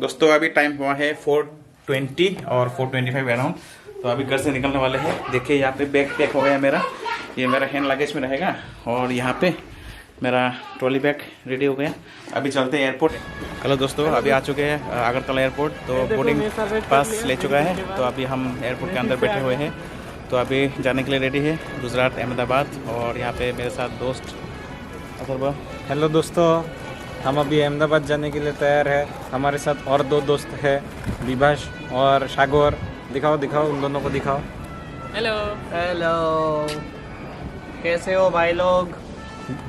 दोस्तों अभी टाइम हुआ है 4:20 और 4:25 अराउंड। तो अभी घर से निकलने वाले हैं। देखिए यहाँ पे बैग पैक हो गया मेरा, ये मेरा हैंड लगेज में रहेगा और यहाँ पे मेरा ट्रॉली बैग रेडी हो गया। अभी चलते हैं एयरपोर्ट। हेलो दोस्तों, अभी आ चुके हैं अगरतला एयरपोर्ट। तो बोर्डिंग पास ले चुका है, तो अभी हम एयरपोर्ट के अंदर बैठे हुए हैं। तो अभी जाने के लिए रेडी है गुजरात अहमदाबाद। और यहाँ पे मेरे साथ दोस्त अथर्व। हेलो दोस्तों, हम अभी अहमदाबाद जाने के लिए तैयार है। हमारे साथ और दो दोस्त हैं, विभाष और सागर। दिखाओ दिखाओ, उन दोनों को दिखाओ। हेलो हेलो, कैसे हो भाई लोग?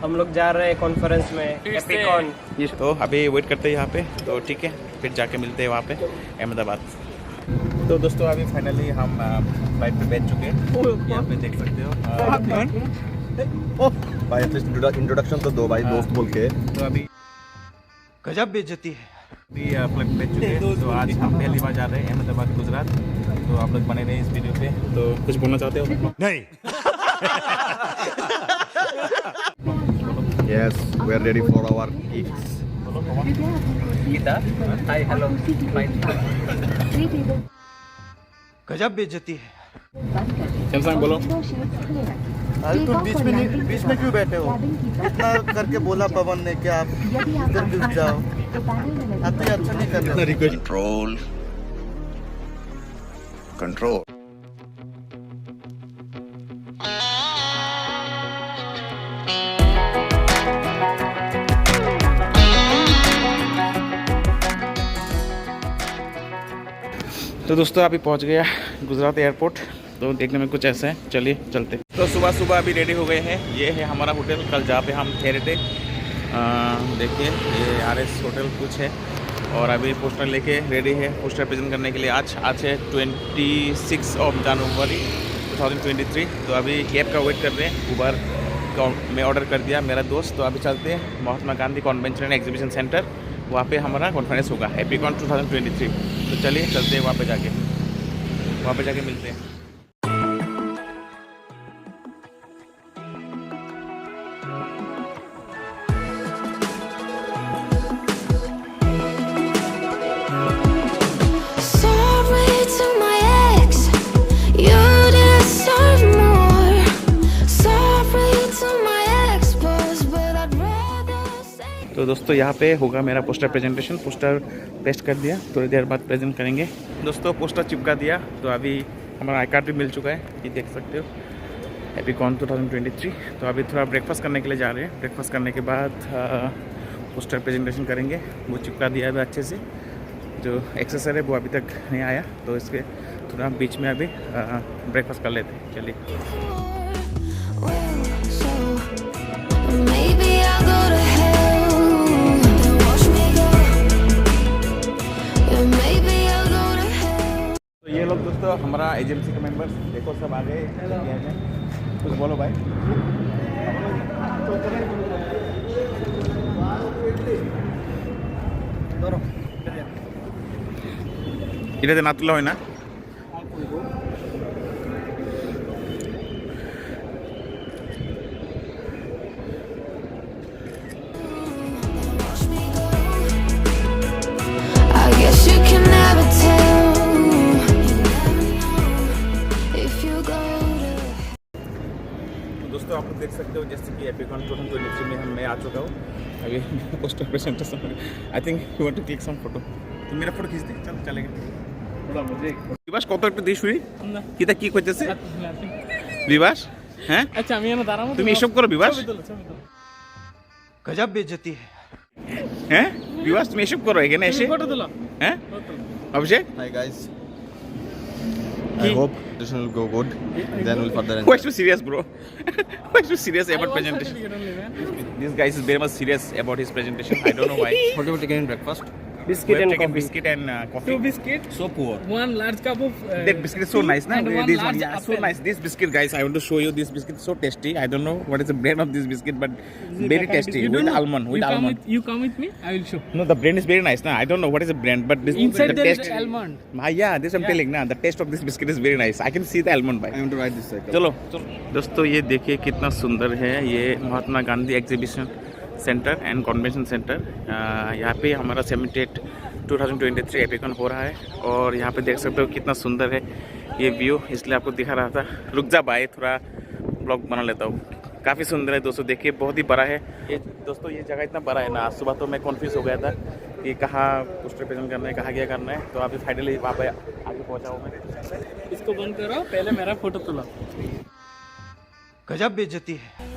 हम लोग जा रहे हैं कॉन्फ्रेंस में, एपिकॉन। तो अभी वेट करते हैं यहाँ पे, तो ठीक है फिर जाके मिलते हैं वहाँ पे अहमदाबाद। तो दोस्तों अभी फाइनली हम फ्लाइट पे बैठ चुके हैं। यहाँ पे देख सकते हो। भाई इंट्रोडक्शन तो दो भाई, दोस्त बोल के। तो अभी गजब बेइज्जती है। अभी फ्लाइट पे बैठ चुके हैं। तो आज हम पहली बार जा रहे हैं अहमदाबाद गुजरात। तो आप लोग बने रहे इस वीडियो पे। तो कुछ बोलना चाहते हो? नहीं। Yes, we are ready for our gigs. Gita, hi hello, fine. गजब बेइज्जती है। सैमसंग बोलो। अरे तुम बीच में क्यों बैठे हो? इतना करके बोला पवन ने कि आप इधर घुस जाओ। आप तो ये अच्छा नहीं कर रहे। Control control. तो दोस्तों अभी पहुंच गया गुजरात एयरपोर्ट। तो देखने में कुछ ऐसा है, चलिए चलते। तो सुबह सुबह अभी रेडी हो गए हैं। ये है हमारा होटल, कल जहाँ पे हम ठहरे थे। देखिए ये RS होटल कुछ है। और अभी पोस्टर लेके रेडी है पोस्टर प्रेजेंट करने के लिए। आज है 26 जनवरी 2023। तो अभी कैब का वेट कर रहे हैं। उबर में ऑर्डर कर दिया मेरा दोस्त। तो अभी चलते हैं Mahatma Gandhi convention and exhibition centre, वहाँ पे हमारा कॉन्फ्रेंस होगा एपिकॉन 2023। तो चलिए चलते हैं वहाँ पे जाके मिलते हैं। तो दोस्तों यहाँ पे होगा मेरा पोस्टर प्रेजेंटेशन। पोस्टर पेस्ट कर दिया, थोड़ी देर बाद प्रेजेंट करेंगे। दोस्तों पोस्टर चिपका दिया। तो अभी हमारा आई कार्ड भी मिल चुका है, ये देख सकते हो, एपिकॉन 2023। तो अभी थोड़ा ब्रेकफास्ट करने के लिए जा रहे हैं। ब्रेकफास्ट करने के बाद पोस्टर प्रेजेंटेशन करेंगे। वो चिपका दिया है अच्छे से। जो एक्सेसर है वो अभी तक नहीं आया, तो इसके थोड़ा बीच में अभी ब्रेकफास्ट कर लेते हैं। चलिए। ये लोग दोस्तों हमारा एजेंसी के मेंबर्स, देखो सब आ गए। कुछ बोलो भाई। इधर ना तुला हो ना। दोस्तों आप लोग देख सकते हो जैसे कि एपिकॉन 2023 में मैं आ चुका हूँ। अभी poster presentation. I think you want to click some photo. तो मेरा फोटो खींच दे, चल चलेगा। थोड़ा मुझे विवास কত একটা দিস শুনি কিটা কি কইতেছে विवास हैं? अच्छा আমি এনে দাঁড়াবো, তুমি এসব করো विवास? गजब बेइज्जती है। हैं विवास তুমি এসব করো এখানে এসে? ফটো তোলো। हैं অভিষেক? Hi guys. I hope this will go good. Then we'll further. Why so serious, bro? Why so serious about presentation? This guy is very much serious about his presentation. I don't know why. What are we taking breakfast? Biscuit and coffee. Biscuit and coffee. 2 biscuit, So poor. 1 large cup of That biscuit is so nice, na? and 1 This one, large yeah, so apple. nice. This biscuit, guys, I want to show you. This biscuit is so tasty. I don't know what is the brand of this biscuit, but very tasty You don't with know? almond. With You come almond. you come with me, I will show. No, the brand is very nice, na? I don't know what is the brand, but this Inside the there is taste. almond. Yeah, this I'm telling, na. The taste of this biscuit is very nice. I can see the almond, I by. want to ride this cycle. चलो दोस्तों, ये देखिए कितना सुंदर है। ये Mahatma Gandhi exhibition centre and convention centre. यहाँ पे हमारा 78 2023 एपिकॉन हो रहा है और यहाँ पे देख सकते हो कितना सुंदर है ये व्यू, इसलिए आपको दिखा रहा था। रुक जा भाई, थोड़ा ब्लॉग बना लेता हूँ। काफ़ी सुंदर है दोस्तों, देखिए बहुत ही बड़ा है ये दोस्तों। ये जगह इतना बड़ा है ना, आज सुबह तो मैं कन्फ्यूज़ हो गया था कि कहाँ पोस्टर प्रेजेंट करना है, कहाँ क्या करना है। तो अभी फाइनली वहाँ पे आगे पहुँचा हूँ मैं। इसको बंद करो, पहले मेरा फोटो तुला। गजब बेइज्जती है।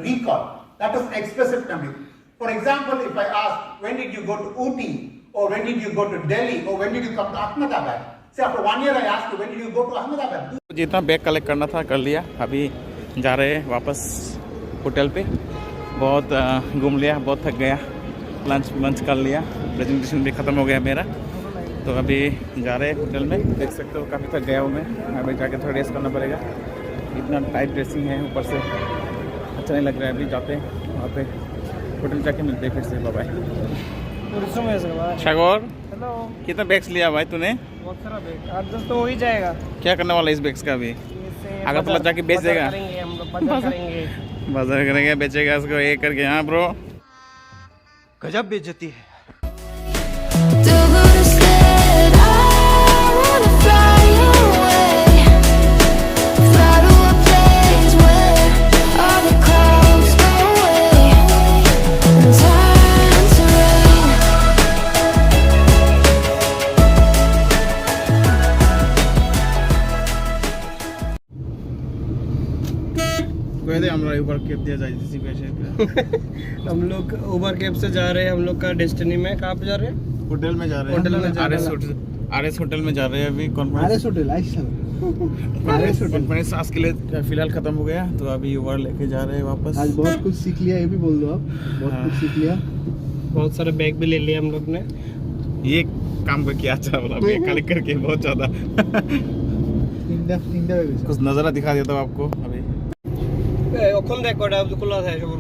Recall. That is expressive memory. For example, if I ask, when did you go to Ooty, or when did you go to Delhi, or when did you come to Ahmedabad? Say after 1 year I ask you, when did you go to Ahmedabad? जितना bag collect करना था कर लिया, अभी जा रहे हैं वापस होटल पे। बहुत घूम लिया, बहुत थक गया, लंच कर लिया, प्रेजेंटेशन भी ख़त्म हो गया मेरा। तो अभी जा रहे हैं होटल में। देख सकते हो काफ़ी थक गया हूँ मैं, अभी जाके थोड़ा रेस्ट करना पड़ेगा। इतना टाइट ड्रेसिंग है, ऊपर से अच्छा नहीं लग रहा है। अभी जाते हैं वहाँ पे, होटल जाके मिलते हैं फिर से। Bye bye. सागर, हेलो। कितना बैग्स लिया भाई तूने? बहुत सारा बैग, 8-10 तो हो ही जाएगा। क्या करने वाला है इस बैग्स का? अभी अगर तो जाके बेच देगा, हम लोग बाजार करेंगे। बाजार करेंगे, बेचेगा इसको एक करके। हाँ ब्रो, गजब बेइज्जती है। আমরা উবার ক্যাব দিয়ে যাইতেছি বেশে। हम लोग उबर कैब से जा रहे हैं, हम लोग का डेस्टिनी में। कहाँ पे जा रहे हैं? होटल में जा रहे हैं, होटल में जा रहे हैं। आरएस होटल में जा रहे हैं अभी। कॉन्फ्रेंस कॉन्फ्रेंस आज के लिए फिलहाल खत्म हो गया, तो अभी उबर लेके जा रहे हैं वापस। आज बहुत कुछ सीख लिया, ये भी बोल दो आप। बहुत कुछ सीख लिया, बहुत सारे बैग भी ले लिए हम लोग ने। ये काम करके अच्छा बोला, बैग कलेक्ट करके बहुत ज़्यादा। इंडिया कुछ नज़ारा दिखा देता हूँ आपको अभी। এখন দেখ কটা খোলা থাকে সবুর